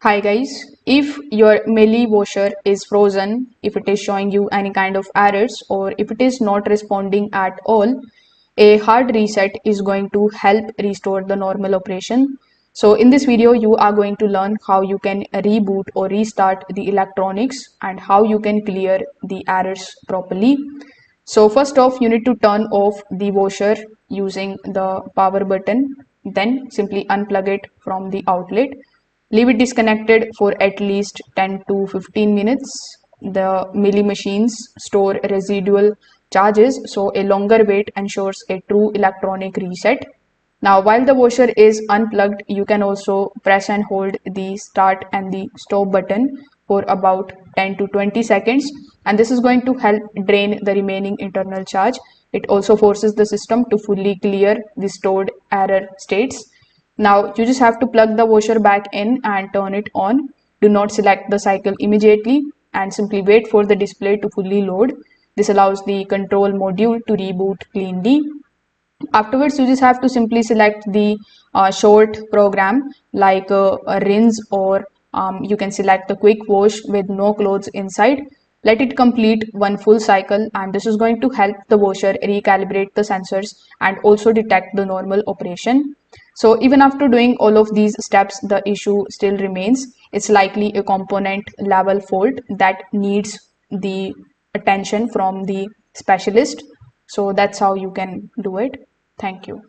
Hi guys, if your Miele Voucher is frozen, if it is showing you any kind of errors or if it is not responding at all, a hard reset is going to help restore the normal operation. So in this video, you are going to learn how you can reboot or restart the electronics and how you can clear the errors properly. So first off, you need to turn off the washer using the power button, then simply unplug it from the outlet. Leave it disconnected for at least 10 to 15 minutes. The Miele machines store residual charges, so a longer wait ensures a true electronic reset. Now, while the washer is unplugged, you can also press and hold the start and the stop button for about 10 to 20 seconds, and this is going to help drain the remaining internal charge. It also forces the system to fully clear the stored error states. Now you just have to plug the washer back in and turn it on. Do not select the cycle immediately and simply wait for the display to fully load. This allows the control module to reboot cleanly. Afterwards, you just have to simply select the short program like a rinse, or you can select the quick wash with no clothes inside. Let it complete one full cycle, and this is going to help the washer recalibrate the sensors and also detect the normal operation. So even after doing all of these steps, the issue still remains. It's likely a component level fault that needs the attention from the specialist. So that's how you can do it. Thank you.